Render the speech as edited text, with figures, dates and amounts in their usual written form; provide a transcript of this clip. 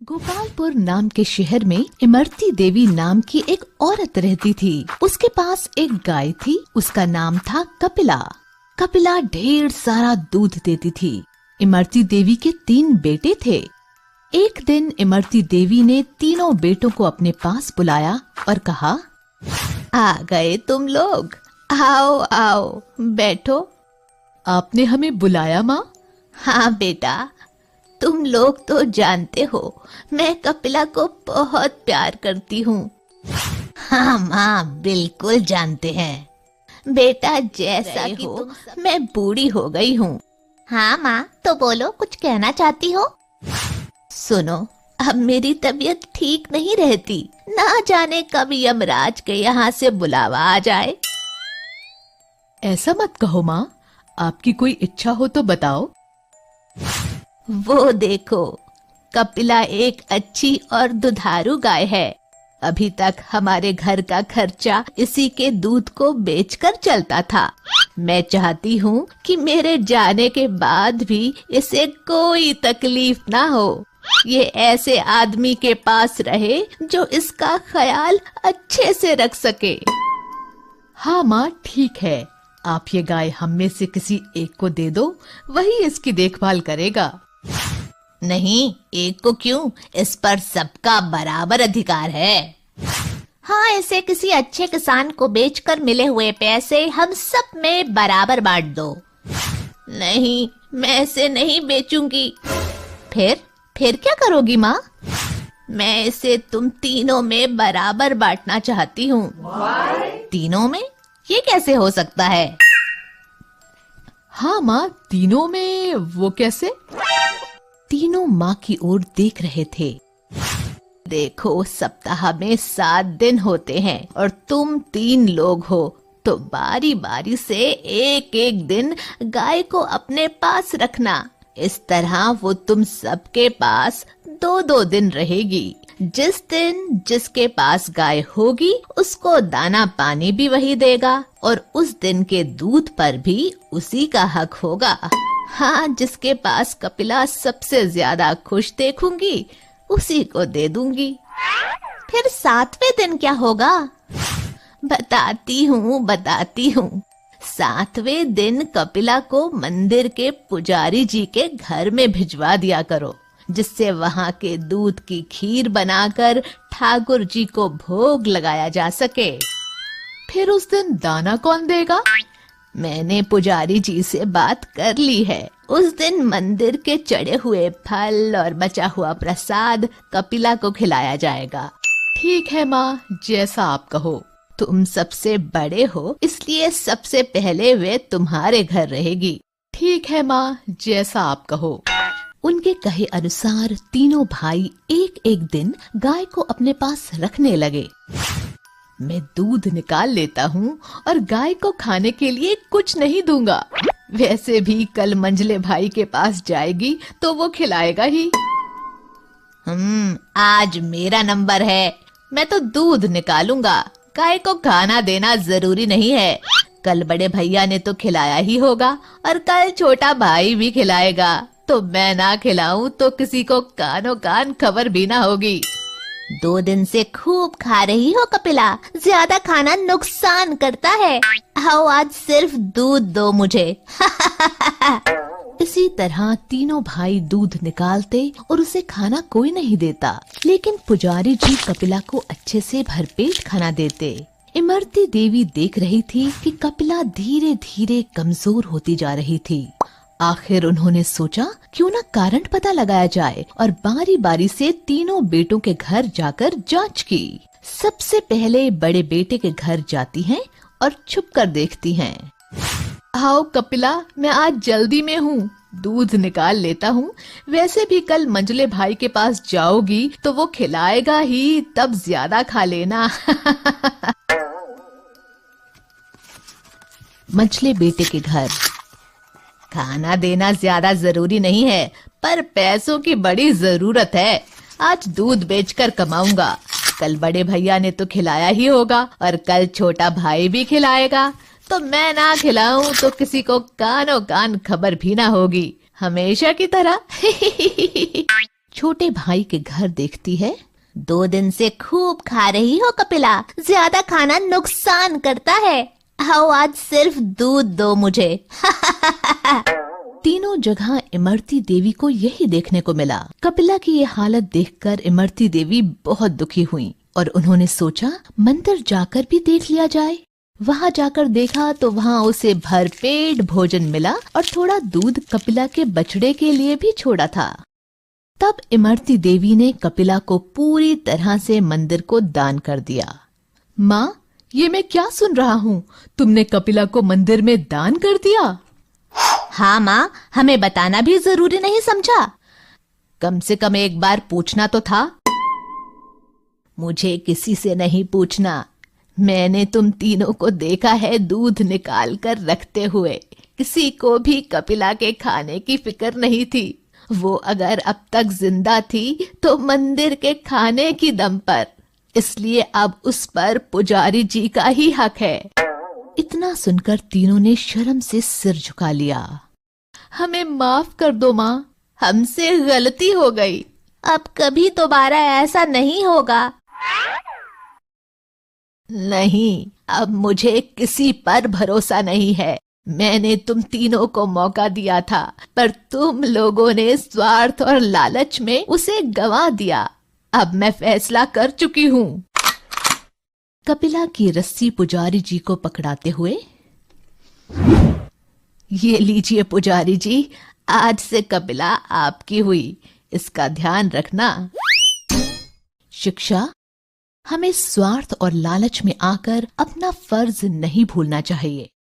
गोपालपुर नाम के शहर में इमरती देवी नाम की एक औरत रहती थी। उसके पास एक गाय थी। उसका नाम था कपिला। कपिला ढेर सारा दूध देती थी। इमरती देवी के 3 बेटे थे। एक दिन इमरती देवी ने तीनों बेटों को अपने पास बुलाया और कहा, आ गए तुम लोग, आओ आओ बैठो। आपने हमें बुलाया माँ? हाँ बेटा, तुम लोग तो जानते हो मैं कपिला को बहुत प्यार करती हूँ। हाँ माँ, बिल्कुल जानते हैं बेटा, जैसा कि हो मैं बूढ़ी हो गई हूँ। हाँ माँ, तो बोलो, कुछ कहना चाहती हो? सुनो, अब मेरी तबीयत ठीक नहीं रहती, ना जाने कब यमराज के यहाँ से बुलावा आ जाए। ऐसा मत कहो माँ, आपकी कोई इच्छा हो तो बताओ। वो देखो, कपिला एक अच्छी और दुधारू गाय है। अभी तक हमारे घर का खर्चा इसी के दूध को बेचकर चलता था। मैं चाहती हूँ कि मेरे जाने के बाद भी इसे कोई तकलीफ ना हो। ये ऐसे आदमी के पास रहे जो इसका ख्याल अच्छे से रख सके। हाँ माँ, ठीक है, आप ये गाय हम में से किसी एक को दे दो, वही इसकी देखभाल करेगा। नहीं, एक को क्यों, इस पर सबका बराबर अधिकार है। हाँ, इसे किसी अच्छे किसान को बेचकर मिले हुए पैसे हम सब में बराबर बांट दो। नहीं, मैं इसे नहीं बेचूंगी। फिर क्या करोगी माँ? मैं इसे तुम तीनों में बराबर बांटना चाहती हूँ। तीनों में? ये कैसे हो सकता है? हाँ माँ, तीनों में वो कैसे? तीनों माँ की ओर देख रहे थे। देखो, सप्ताह में 7 दिन होते हैं और तुम 3 लोग हो, तो बारी बारी से एक एक दिन गाय को अपने पास रखना। इस तरह वो तुम सबके पास 2-2 दिन रहेगी। जिस दिन जिसके पास गाय होगी उसको दाना पानी भी वही देगा और उस दिन के दूध पर भी उसी का हक होगा। हाँ, जिसके पास कपिला सबसे ज्यादा खुश देखूंगी उसी को दे दूंगी। फिर 7वें दिन क्या होगा? बताती हूँ। 7वें दिन कपिला को मंदिर के पुजारी जी के घर में भिजवा दिया करो, जिससे वहाँ के दूध की खीर बनाकर ठाकुर जी को भोग लगाया जा सके। फिर उस दिन दाना कौन देगा? मैंने पुजारी जी से बात कर ली है। उस दिन मंदिर के चढ़े हुए फल और बचा हुआ प्रसाद कपिला को खिलाया जाएगा। ठीक है माँ, जैसा आप कहो। तुम सबसे बड़े हो, इसलिए सबसे पहले वे तुम्हारे घर रहेगी। ठीक है माँ, जैसा आप कहो। उनके कहे अनुसार तीनों भाई एक एक दिन गाय को अपने पास रखने लगे। मैं दूध निकाल लेता हूँ और गाय को खाने के लिए कुछ नहीं दूंगा। वैसे भी कल मंझले भाई के पास जाएगी तो वो खिलाएगा ही। आज मेरा नंबर है, मैं तो दूध निकालूंगा। गाय को खाना देना जरूरी नहीं है। कल बड़े भैया ने तो खिलाया ही होगा और कल छोटा भाई भी खिलाएगा। तो मैं ना खिलाऊं तो किसी को कानो कान खबर भी ना होगी। 2 दिन से खूब खा रही हो कपिला, ज्यादा खाना नुकसान करता है। आओ, आज सिर्फ दूध दो मुझे। इसी तरह तीनों भाई दूध निकालते और उसे खाना कोई नहीं देता, लेकिन पुजारी जी कपिला को अच्छे से भरपेट खाना देते। इमरती देवी देख रही थी कि कपिला धीरे धीरे कमजोर होती जा रही थी। आखिर उन्होंने सोचा क्यों ना कारण पता लगाया जाए और बारी बारी से तीनों बेटों के घर जाकर जांच की। सबसे पहले बड़े बेटे के घर जाती हैं और छुप कर देखती हैं। आओ कपिला, मैं आज जल्दी में हूँ, दूध निकाल लेता हूँ। वैसे भी कल मंझले भाई के पास जाओगी तो वो खिलाएगा ही, तब ज्यादा खा लेना। मंझले बेटे के घर। खाना देना ज्यादा जरूरी नहीं है, पर पैसों की बड़ी जरूरत है। आज दूध बेचकर कमाऊंगा। कल बड़े भैया ने तो खिलाया ही होगा और कल छोटा भाई भी खिलाएगा। तो मैं ना खिलाऊं तो किसी को कानो कान खबर भी ना होगी, हमेशा की तरह। छोटे भाई के घर देखती है। 2 दिन से खूब खा रही हो कपिला, ज्यादा खाना नुकसान करता है। आओ आज सिर्फ दूध दो मुझे। तीनों जगह इमरती देवी को यही देखने को मिला। कपिला की ये हालत देखकर इमरती देवी बहुत दुखी हुई और उन्होंने सोचा मंदिर जाकर भी देख लिया जाए। वहां जाकर देखा तो वहां उसे भरपेट भोजन मिला और थोड़ा दूध कपिला के बछड़े के लिए भी छोड़ा था। तब इमरती देवी ने कपिला को पूरी तरह से मंदिर को दान कर दिया। माँ, ये मैं क्या सुन रहा हूँ? तुमने कपिला को मंदिर में दान कर दिया? हाँ माँ, हमें बताना भी जरूरी नहीं समझा? कम से कम एक बार पूछना तो था। मुझे किसी से नहीं पूछना। मैंने तुम तीनों को देखा है दूध निकाल कर रखते हुए। किसी को भी कपिला के खाने की फिक्र नहीं थी। वो अगर अब तक जिंदा थी तो मंदिर के खाने की दम पर, इसलिए अब उस पर पुजारी जी का ही हक है। इतना सुनकर तीनों ने शर्म से सिर झुका लिया। हमें माफ कर दो माँ, हमसे गलती हो गई। अब कभी दोबारा ऐसा नहीं होगा। नहीं, अब मुझे किसी पर भरोसा नहीं है। मैंने तुम तीनों को मौका दिया था, पर तुम लोगों ने स्वार्थ और लालच में उसे गंवा दिया। अब मैं फैसला कर चुकी हूँ। कपिला की रस्सी पुजारी जी को पकड़ाते हुए, ये लीजिए पुजारी जी, आज से कपिला आपकी हुई, इसका ध्यान रखना। शिक्षा, हमें स्वार्थ और लालच में आकर अपना फर्ज नहीं भूलना चाहिए।